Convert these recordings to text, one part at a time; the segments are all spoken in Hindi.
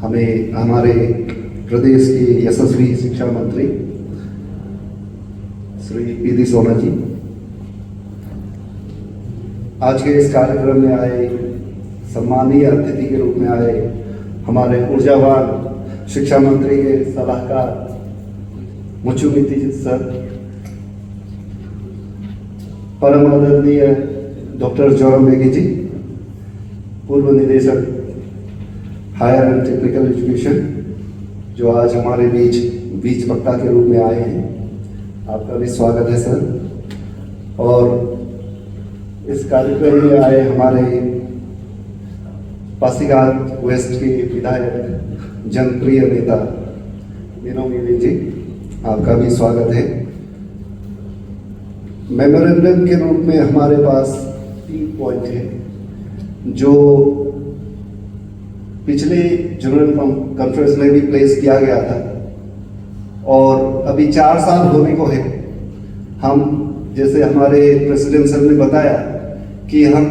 हमें हमारे प्रदेश के यशस्वी शिक्षा मंत्री श्री पी.डी. सोना जी, आज के इस कार्यक्रम में आए सम्मानीय अतिथि के रूप में आए हमारे ऊर्जावान शिक्षा मंत्री के सलाहकार मुचुमिती सर, परम आदरणीय डॉक्टर जोरम बेगी जी, पूर्व निदेशक हायर एंड टेक्निकल एजुकेशन, जो आज हमारे बीच वक्ता के रूप में आए हैं, आपका भी स्वागत है सर। और इस कार्यक्रम में आए हमारे पासीघाट वेस्ट के विधायक जनप्रिय नेता मीनू मीवी जी, आपका भी स्वागत है। मेमोरेंडम के रूप में हमारे पास 3 पॉइंट है जो पिछले जनरल कॉन्फ्रेंस में भी प्लेस किया गया था और अभी 4 साल होने को है। हम जैसे हमारे प्रेसिडेंट सर ने बताया कि हम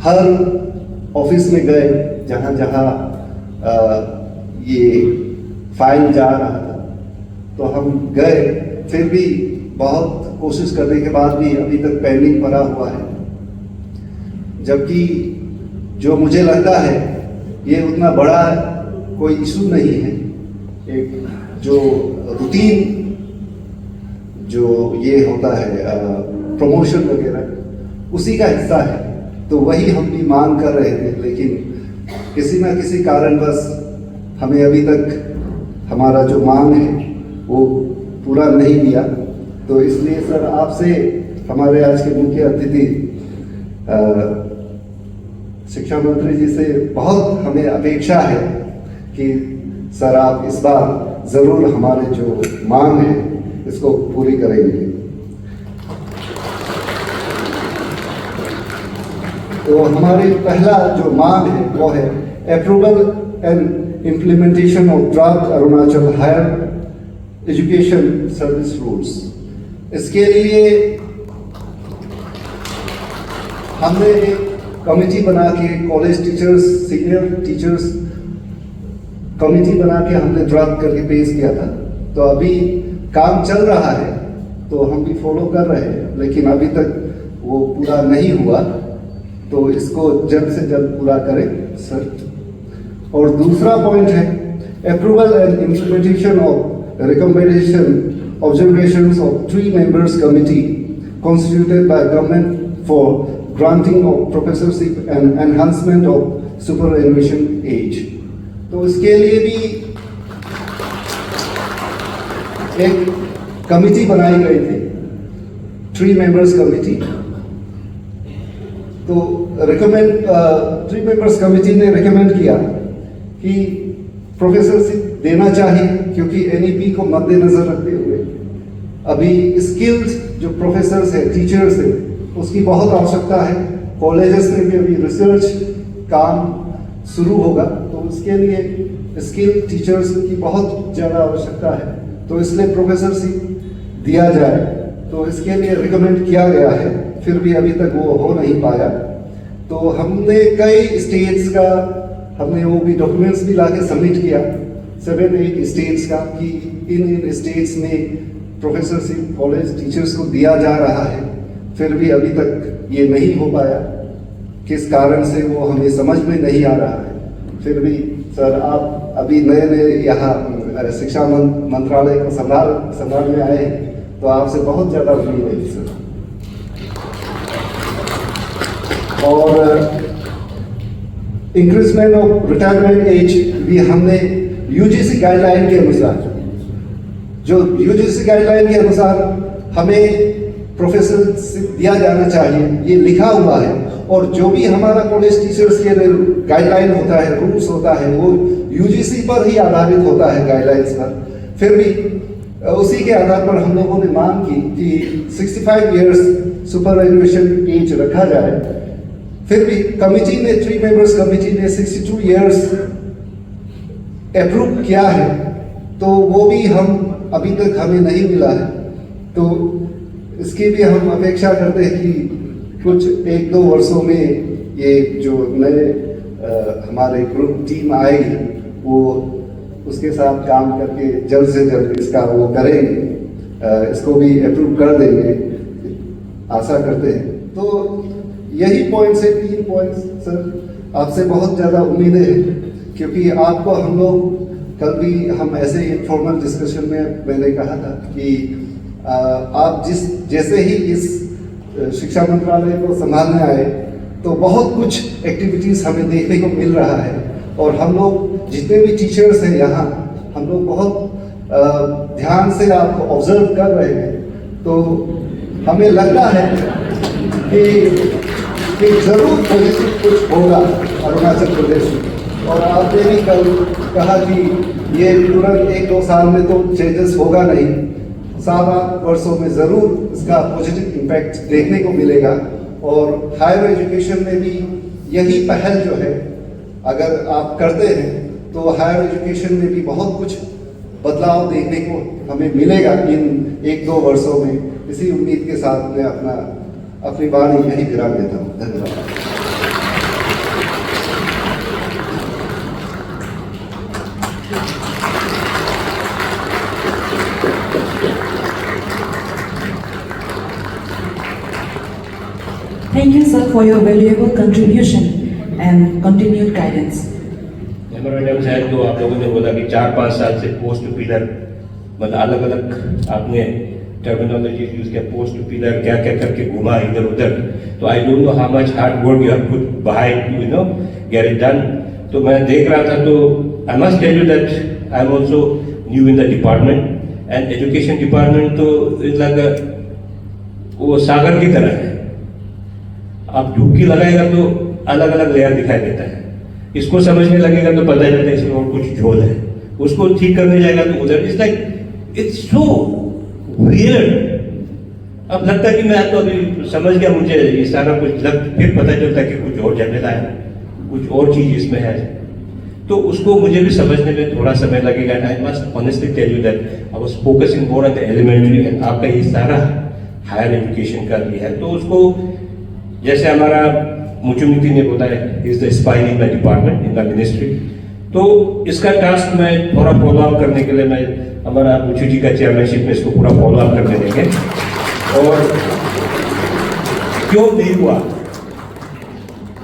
हर ऑफिस में गए जहाँ जहाँ ये फाइल जा रहा था, तो हम गए, फिर भी बहुत कोशिश करने के बाद भी अभी तक पेंडिंग पड़ा हुआ है। जबकि जो मुझे लगता है ये उतना बड़ा कोई इशू नहीं है, एक जो रूटीन जो ये होता है प्रमोशन वगैरह उसी का हिस्सा है, तो वही हम भी मांग कर रहे थे, लेकिन किसी ना किसी कारणवश हमें अभी तक हमारा जो मांग है वो पूरा नहीं किया। तो इसलिए सर आपसे, हमारे आज के मुख्य अतिथि शिक्षा मंत्री जी से बहुत हमें अपेक्षा है कि सर आप इस बार जरूर हमारे जो मांग है इसको पूरी करेंगे। तो हमारी पहला जो मांग है वो है approval and implementation of draft Arunachal higher education service rules. इसके लिए हमने एक कमेटी बना के, college teachers, senior teachers committee बना के हमने ड्राफ्ट करके पेश किया था। तो अभी काम चल रहा है, तो हम भी फॉलो कर रहे हैं, लेकिन अभी तक वो पूरा नहीं हुआ, तो इसको जल्द से जल्द पूरा करें सर। और दूसरा पॉइंट है approval and implementation of recommendation observations of 3 members committee constituted by government for granting of professorship and enhancement of superannuation age। तो इसके लिए भी एक कमिटी बनाई गई थी, 3 members कमिटी। तो 3 members कमिटी ने रिकमेंड किया कि प्रोफेसरशिप देना चाहिए, क्योंकि एनईपी को मद्देनजर रखते हुए अभी स्किल्ड जो प्रोफेसर्स है, टीचर्स है, उसकी बहुत आवश्यकता है। कॉलेजेस में भी अभी रिसर्च काम शुरू होगा, तो उसके लिए स्किल्ड टीचर्स की बहुत ज़्यादा आवश्यकता है, तो इसलिए प्रोफेसरशिप दिया जाए। तो इसके लिए रिकमेंड किया गया है, फिर भी अभी तक वो हो नहीं पाया। तो हमने कई स्टेट्स का हमने वो भी डॉक्यूमेंट्स भी लाके सबमिट किया, 7-8 स्टेट्स का, कि इन स्टेट्स में प्रोफेसरशिप कॉलेज टीचर्स को दिया जा रहा है, फिर भी अभी तक ये नहीं हो पाया। किस कारण से वो हमें समझ में नहीं आ रहा है। फिर भी सर आप अभी नए यहाँ शिक्षा मंत्रालय को संभालने आए हैं, तो आपसे बहुत ज़्यादा उम्मीद है सर। और इंक्रीजमेंट ऑफ रिटायरमेंट एज भी हमने यूजीसी गाइडलाइन के अनुसार, जो यूजीसी गाइडलाइन के अनुसार हमें प्रोफेसरशिप दिया जाना चाहिए, ये लिखा हुआ है। और जो भी हमारा कॉलेज टीचर्स के गाइडलाइन होता है, रूल्स होता है, वो यूजीसी पर ही आधारित होता है, गाइडलाइंस पर। फिर भी उसी के आधार पर हम लोगों ने मांग की कि 65 ईयर्स सुपरएनुएशन एज रखा जाए। फिर भी कमिटी ने, 3 members कमिटी ने 62 ईयर्स अप्रूव किया है, तो वो भी हम अभी तक हमें नहीं मिला है। तो इसकी भी हम अपेक्षा करते हैं कि कुछ 1-2 वर्षों में ये जो नए हमारे ग्रुप टीम आएगी वो उसके साथ काम करके जल्द से जल्द इसका वो करेंगे, इसको भी अप्रूव कर देंगे, आशा करते हैं। तो यही पॉइंट्स है, 3 पॉइंट्स सर। आपसे बहुत ज़्यादा उम्मीदें हैं, क्योंकि आपको हम लोग कल भी हम ऐसे ही इनफॉर्मल डिस्कशन में मैंने कहा था कि आप जैसे ही इस शिक्षा मंत्रालय को संभालने आए तो बहुत कुछ एक्टिविटीज़ हमें देखने को मिल रहा है, और हम लोग जितने भी टीचर्स हैं यहाँ, हम लोग बहुत ध्यान से आपको ऑब्जर्व कर रहे हैं। तो हमें लगता है कि ज़रूर पॉजिटिव कुछ होगा अरुणाचल प्रदेश में। और आपने भी कल कहा कि ये तुरंत 1-2 साल में तो चेंजेस होगा नहीं, 7-8 वर्षों में ज़रूर इसका पॉजिटिव इम्पैक्ट देखने को मिलेगा। और हायर एजुकेशन में भी यही पहल जो है अगर आप करते हैं तो हायर एजुकेशन में भी बहुत कुछ बदलाव देखने को हमें मिलेगा इन 1-2 वर्षों में। इसी उम्मीद के साथ मैं अपनी वाणी यही विराम देता हूँ। धन्यवाद। Thank you, sir, for your valuable contribution and continued guidance. Memorandum शायद तो आप लोगों ने बोला कि 4-5 साल से पोस्ट पिलर, मतलब अलग अलग आपने टर्मिनोलॉजी यूज किया, पोस्ट पिलर क्या क्या करके घुमा इधर उधर। तो I don't know how much hard work you have put behind you know get it done. तो मैं देख रहा था, तो I must tell you that I am also new in the department, and education department तो इज लाइक वो सागर की तरह है। आप डुबकी लगाएगा तो अलग अलग लेयर दिखाई देता है, इसको समझने लगेगा तो पता चलता है इसमें और कुछ झोल है, उसको ठीक करने जाएगा तो उधर। It's like it's so weird. अब लगता है कि मैं तो अभी समझ गया, मुझे ये सारा कुछ फिर पता चलता है कि कुछ और झमेला है, कुछ और चीज इसमें है। तो उसको मुझे भी समझने में थोड़ा समय लगेगा। I must honestly tell you that I was focusing more on the elementary, and आपका ये सारा हायर एजुकेशन का भी है। तो उसको जैसे हमारा मुचुमिति ने बताया, is the spine in the department in the ministry. तो इसका टास्क मैं थोड़ा फॉलो अप करने के लिए मैं हमारा मुचु जी का चेयरमैनशिप में इसको पूरा फॉलो अप करने देंगे। और क्यों नहीं हुआ,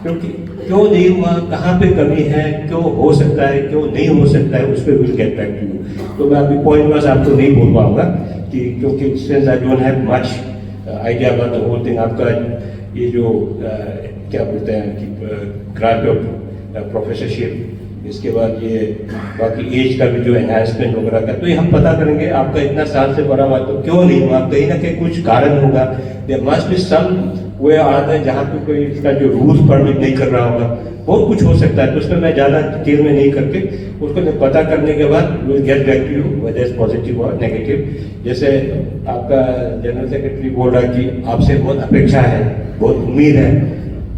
क्योंकि क्यों नहीं हुआ, कहाँ पे कमी है, क्यों हो सकता है, क्यों नहीं हो सकता है, उस पर will get back to you. तो मैं अभी पॉइंट वाइज आपको नहीं बोल पाऊंगा कि क्योंकि since I don't have much idea about the whole thing. आपका ये जो क्या बोलते हैं कि ग्रांट ऑफ प्रोफेसरशिप, इसके बाद ये बाकी एज का भी जो एनहांसमेंट वगैरह का, तो ये हम पता करेंगे। आपका इतना साल से बड़ा हुआ तो क्यों नहीं हुआ, कहीं ना कहीं कुछ कारण होगा। देयर मस्ट बी सम वे आता है जहाँ पे कोई इसका जो रूल्स परमिट नहीं कर रहा होगा, बहुत कुछ हो सकता है। तो उसमें मैं ज़्यादा डिटेल में नहीं करके उसको पता करने के बाद will get back to you whether is positive और नेगेटिव। जैसे आपका जनरल सेक्रेटरी बोल रहा है कि आपसे बहुत अपेक्षा है, बहुत उम्मीद है,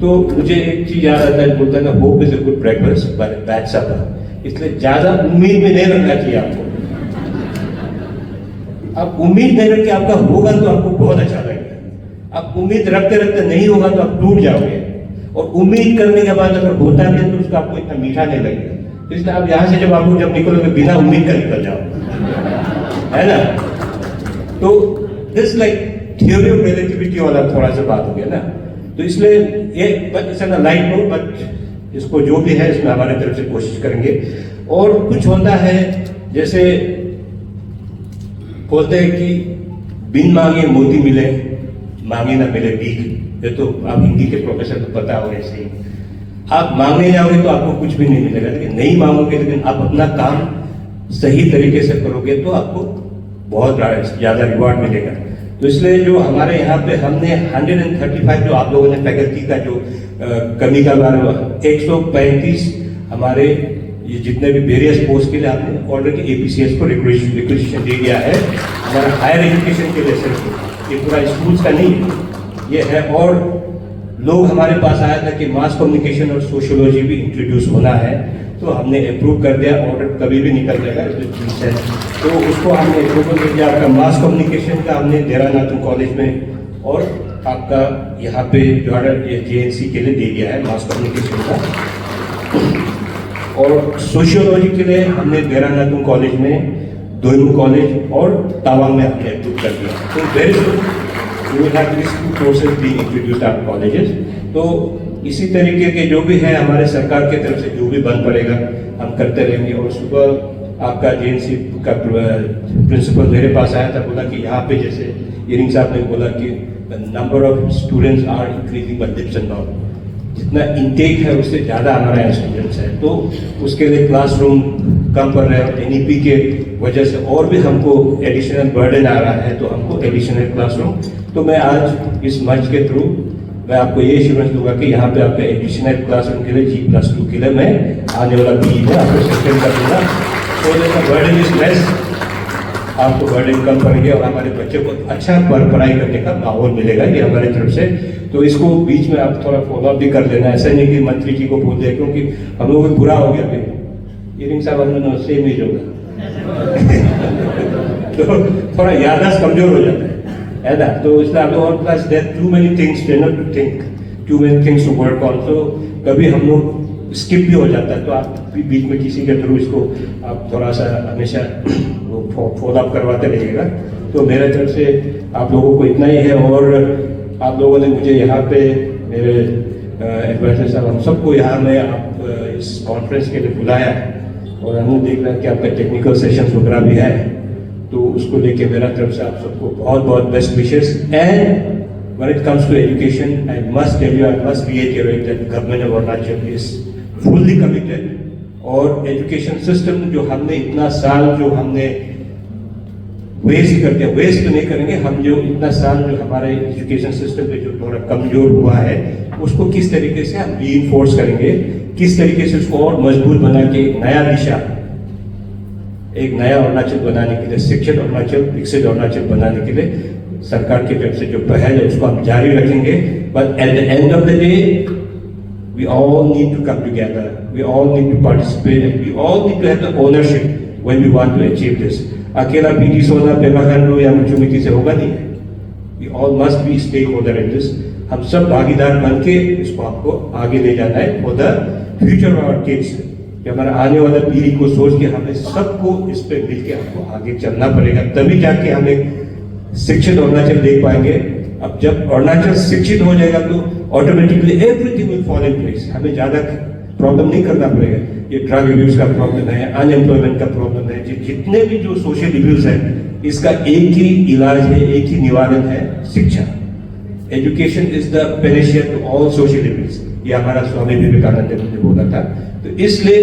तो मुझे एक चीज याद आता है, बोलता है ना, hope is a good breakfast but bad supper. इसलिए ज्यादा उम्मीद में नहीं रखना चाहिए आपको। आप उम्मीद नहीं रख के आपका होगा तो आपको बहुत अच्छा लगेगा। आप उम्मीद रखते रखते नहीं होगा तो आप टूट जाओगे, और उम्मीद करने के बाद अगर होता नहीं तो उसका आपको इतना मीठा नहीं लगेगा। तो इसलिए आप यहाँ से जब निकलोगे बिना उम्मीद का निकल जाओ, है ना। तो this like theory of relativity वाला थोड़ा सा बात हो गया ना। तो इसलिए ये it's an light note, but इसको जो भी है इसमें हमारे तरफ से कोशिश करेंगे। और कुछ होता है जैसे बोलते हैं कि बिन मांगे मोती मिले, मांगे ना मिले भीख। ये तो आप हिंदी के प्रोफेसर को पता हो। ऐसे ही आप मांगने जाओगे तो आपको कुछ भी नहीं मिलेगा, लेकिन नहीं मांगोगे, लेकिन आप अपना काम सही तरीके से करोगे तो आपको बहुत ज्यादा रिवॉर्ड मिलेगा। तो इसलिए जो हमारे यहाँ पे हमने 135 जो आप लोगों ने फैकल्टी का जो कमी का बारे में 135 हमारे ये जितने भी वेरियस पोस्ट के लिए हमने ऑलरेडी एपीसीएस को रिक्वेजिशन दे दिया है। हमारा हायर एजुकेशन के लिए सिर्फ ये पूरा स्कूल्स का नहीं है, ये है। और लोग हमारे पास आया था कि मास कम्युनिकेशन और सोशियोलॉजी भी इंट्रोड्यूस होना है, तो हमने अप्रूव कर दिया। ऑर्डर कभी भी निकल जाएगा है, तो उसको हमने अप्रूवल कर दिया। आपका मास कम्युनिकेशन का हमने देरानाथन कॉलेज में, और आपका यहाँ पे जो है JNC के लिए दे दिया है मास कम्युनिकेशन का। और सोशियोलॉजी के लिए हमने देरानातुंग कॉलेज में, दोईमुख कॉलेज और तावांग में हमने एप्रूव कर दिया। तो very good, we will have this two courses being introduced at colleges. तो इसी तरीके के जो भी है हमारे सरकार की तरफ से जो भी बन पड़ेगा हम करते रहेंगे। और सुबह आपका जेएनसी का प्रिंसिपल मेरे पास आया था, बोला कि यहाँ पे जैसे इरिंग साहब ने बोला कि number of students are increasing by leaps and bounds, जितना इंटेक है उससे ज़्यादा हमारा यहाँ स्टूडेंट्स है, तो उसके लिए क्लासरूम कम पड़ रहे हैं। एनईपी के वजह से और भी हमको एडिशनल बर्डन आ रहा है, तो हमको एडिशनल क्लासरूम। तो मैं आज इस मंच के थ्रू मैं आपको ये एश्योरेंस दूंगा कि यहाँ पे आपका एडिशनल क्लासरूम के लिए G+2 के लिए मैं आने वाला बीई में आपको सस्टेन कर दूंगा। तो बर्डन इज लेस, आपको बर्डन कम पड़ेंगे और हमारे बच्चों को अच्छा पढ़ाई करने का माहौल मिलेगा, ये हमारे तरफ से। तो इसको बीच में आप थोड़ा फॉलोअप भी कर लेना, ऐसा नहीं कि मंत्री जी को बोल दिया, क्योंकि हम लोग बुरा हो गया अभी। इरिंग साहब हम लोग सेम एज होगा तो थोड़ा याददाश्त कमजोर हो जाता है ना, तो इसलिए आप लोग, और plus there too many things to think, too many things to work on, तो कभी हम लोग स्किप भी हो जाता है। तो आप भी बीच में किसी के थ्रू इसको आप थोड़ा सा हमेशा फॉलोअप करवाते रहिएगा। तो मेरे तरफ से आप लोगों को इतना ही है। और आप लोगों ने मुझे यहाँ पे, मेरे एडवाइजर साहब, हम सबको यहाँ में आप इस कॉन्फ्रेंस के लिए बुलाया, और हमने देख रहा है कि आपका टेक्निकल सेशन वगैरह भी है, तो उसको लेके मेरा तरफ से आप सबको बहुत बहुत best wishes. And when it comes to education, I must tell you, I must reiterate that government of Arunachal is fully committed। और एजुकेशन सिस्टम जो हमने इतना साल जो हमने वेस्ट करते हैं, वेस्ट तो नहीं करेंगे हम, जो इतना साल जो हमारे एजुकेशन सिस्टम पे जो थोड़ा कमजोर हुआ है, उसको किस तरीके से हम रीइंफोर्स करेंगे, किस तरीके से उसको और मजबूत बना के एक नया दिशा, एक नया अरुणाचल बनाने के लिए, शिक्षित अरुणाचल, विकसित अरुणाचल बनाने के लिए सरकार की तरफ से जो पहल है उसको हम जारी रखेंगे। But at the end of the day we all need to come together, we all need to participate, and we all need to have the ownership when we want to achieve this। अकेला पीटी सोना, पेमा खांडो या मुचुमिति से होगा नहीं है। We all must be stakeholder in this। हम सब भागीदार बन के इसको आपको आगे ले जाना है for the future of our kids। कि हमारा आने वाला पीढ़ी को सोच के हमें सबको इस पे मिलके हमको आगे चलना पड़ेगा, तभी जाके हम एक शिक्षित अरुणाचल देख पाएंगे। अब जब अरुणाचल शिक्षित हो जाएगा तो automatically everything will fall in place, हमें ज्यादा प्रॉब्लम नहीं करना पड़ेगा। ये ड्रग अब्यूज का प्रॉब्लम है, अनएम्प्लॉयमेंट का प्रॉब्लम है, जितने भी जो सोशल इव्यूज है, इसका एक ही इलाज है, एक ही निवारण है, शिक्षा। Education is the panacea to all social issues, ये हमारा स्वामी विवेकानंद ने मुझे बोला था। तो इसलिए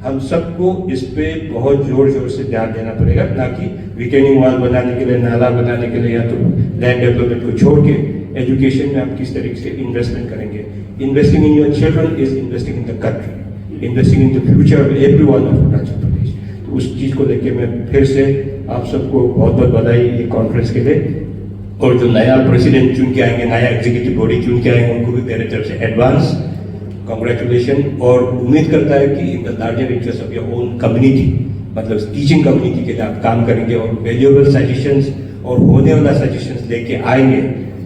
हम सबको इस पे बहुत जोर शोर से ध्यान देना पड़ेगा, ना कि रिटेनिंग वॉल बनाने के लिए, नाला बनाने के लिए, या तो लैंड डेवलपमेंट को छोड़ के एजुकेशन में आप किस तरीके से इन्वेस्टमेंट करेंगे। Investing in your children is investing in the country, investing in the future of everyone of Arunachal Pradesh. तो उस चीज को लेके मैं फिर से आप सबको बहुत बहुत बधाई ये कॉन्फ्रेंस के लिए। और जो नया प्रेसिडेंट चुन के आएंगे, नया एग्जीक्यूटिव बॉडी चुन के आएंगे, उनको भी मेरे तरफ से एडवांस कॉन्ग्रेचुलेशन। और उम्मीद करता है कि in the larger interest of your own community, मतलब टीचिंग कम्युनिटी के लिए आप काम करेंगे और वैल्यूएबल सजेशंस और होने वाला सजेशंस लेके आएंगे।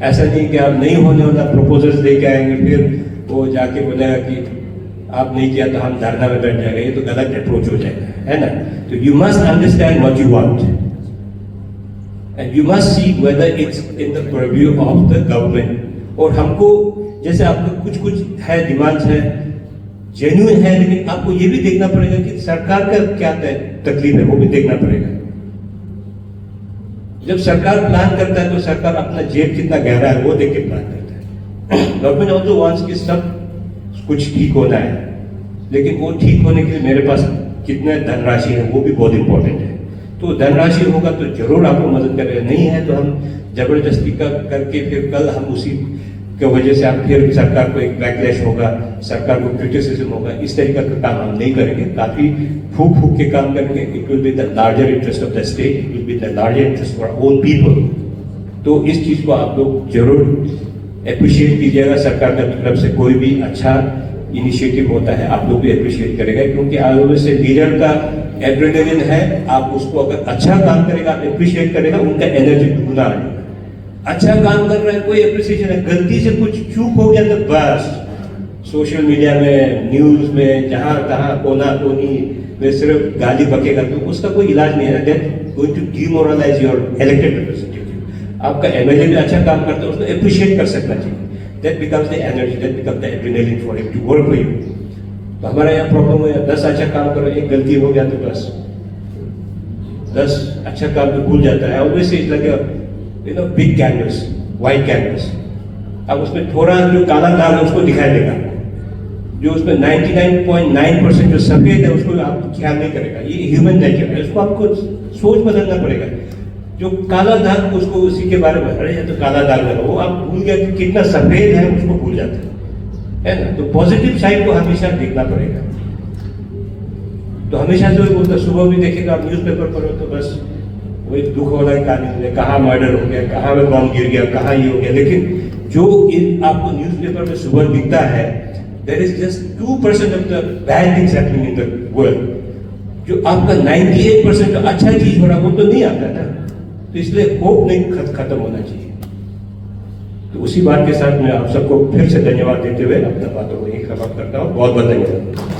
ऐसा नहीं कि आप नहीं होने वाला प्रपोजल्स लेके आएंगे, फिर वो जाके बोलेगा कि आप नहीं किया तो हम धरना में बैठ जाएंगे, ये तो गलत अप्रोच हो जाएगा, है ना। तो you must understand what you want and you must see whether it's in the purview of the government. और हमको जैसे आपको कुछ कुछ है डिमांड्स है, जेन्युइन है, लेकिन आपको ये भी देखना पड़ेगा कि सरकार का क्या तकलीफ है, वो भी देखना पड़ेगा। जब सरकार प्लान करता है तो सरकार अपना जेब कितना गहरा है वो देख के प्लान करता है। गवर्नमेंट ऑल्सो वांट्स कि सब कुछ ठीक होना है, लेकिन वो ठीक होने के लिए मेरे पास कितना धनराशि है वो भी बहुत इंपॉर्टेंट है। तो धनराशि होगा तो जरूर आपको मदद करेगा, नहीं है तो हम जबरदस्ती करके फिर कल हम उसी की वजह से आप फिर सरकार को एक बैकलैश होगा, सरकार को क्रिटिसिज्म होगा, इस तरीके का काम हम नहीं करेंगे। काफी फूक फूक के काम करेंगे। It will be the larger interest of the state, it will be the larger interest for own people. तो इस चीज को आप लोग जरूर अप्रिशिएट कीजिएगा। सरकार की तरफ से कोई भी अच्छा इनिशिएटिव होता है आप लोग भी अप्रिशिएट करेगा, क्योंकि आगे से लीडर का एड्रेनलिन है। आप उसको अगर अच्छा काम करेगा, आप अप्रिशिएट करेगा, उनका एनर्जी दुगना आएगा। अच्छा काम कर रहा है कोई अप्रिसिएशन है, गलती से कुछ चूक हो गया तो बस सोशल मीडिया में, न्यूज में, जहां तहां कोना कोनी में सिर्फ गाली बकेगा तो उसका कोई इलाज नहीं है। That going to demoralize your elected representative. आपका एमएलए भी अच्छा काम करता है, उसको अप्रिशिएट कर सकना चाहिए। That becomes the energy, that becomes the adrenaline for him to work for you. तो हमारा यहाँ प्रॉब्लम है, 10 अच्छा काम करो, एक गलती हो गया तो बस 10 अच्छा काम तो भूल जाता है। Obviously it's like big canvas, white canvas. अब उसमें थोड़ा जो काला दाग है उसको दिखाई देगा, जो उसमें 99.9% जो सफेद है उसको आप ख्याल नहीं करेगा। ये ह्यूमन नेचर है, उसको आपको सोच बदलना पड़ेगा। जो काला दाग उसको उसी के बारे में, अरे ये तो काला दाग लगा, वो आप भूल गया कि कितना सफेद है उसको भूल जाते है ना। तो पॉजिटिव साइड को हमेशा देखना पड़ेगा। तो हमेशा जो बोलता सुबह भी देखेगा आप न्यूज़पेपर पढ़ो तो बस वही दुख हो रहा है कहानी में, कहाँ मर्डर हो गया, कहाँ में बम गिर गया, कहाँ ये हो गया। लेकिन जो आपको न्यूज़पेपर में सुबह दिखता है, there is just 2% of the bad things happening in the world. जो आपका 98% अच्छा चीज हो रहा वो तो नहीं आता ना। तो इसलिए होप नहीं खत्म होना चाहिए। तो उसी बात के साथ मैं आप सबको फिर से धन्यवाद देते हुए अपना बातों को यही खत्म करता हूँ। बहुत बहुत धन्यवाद।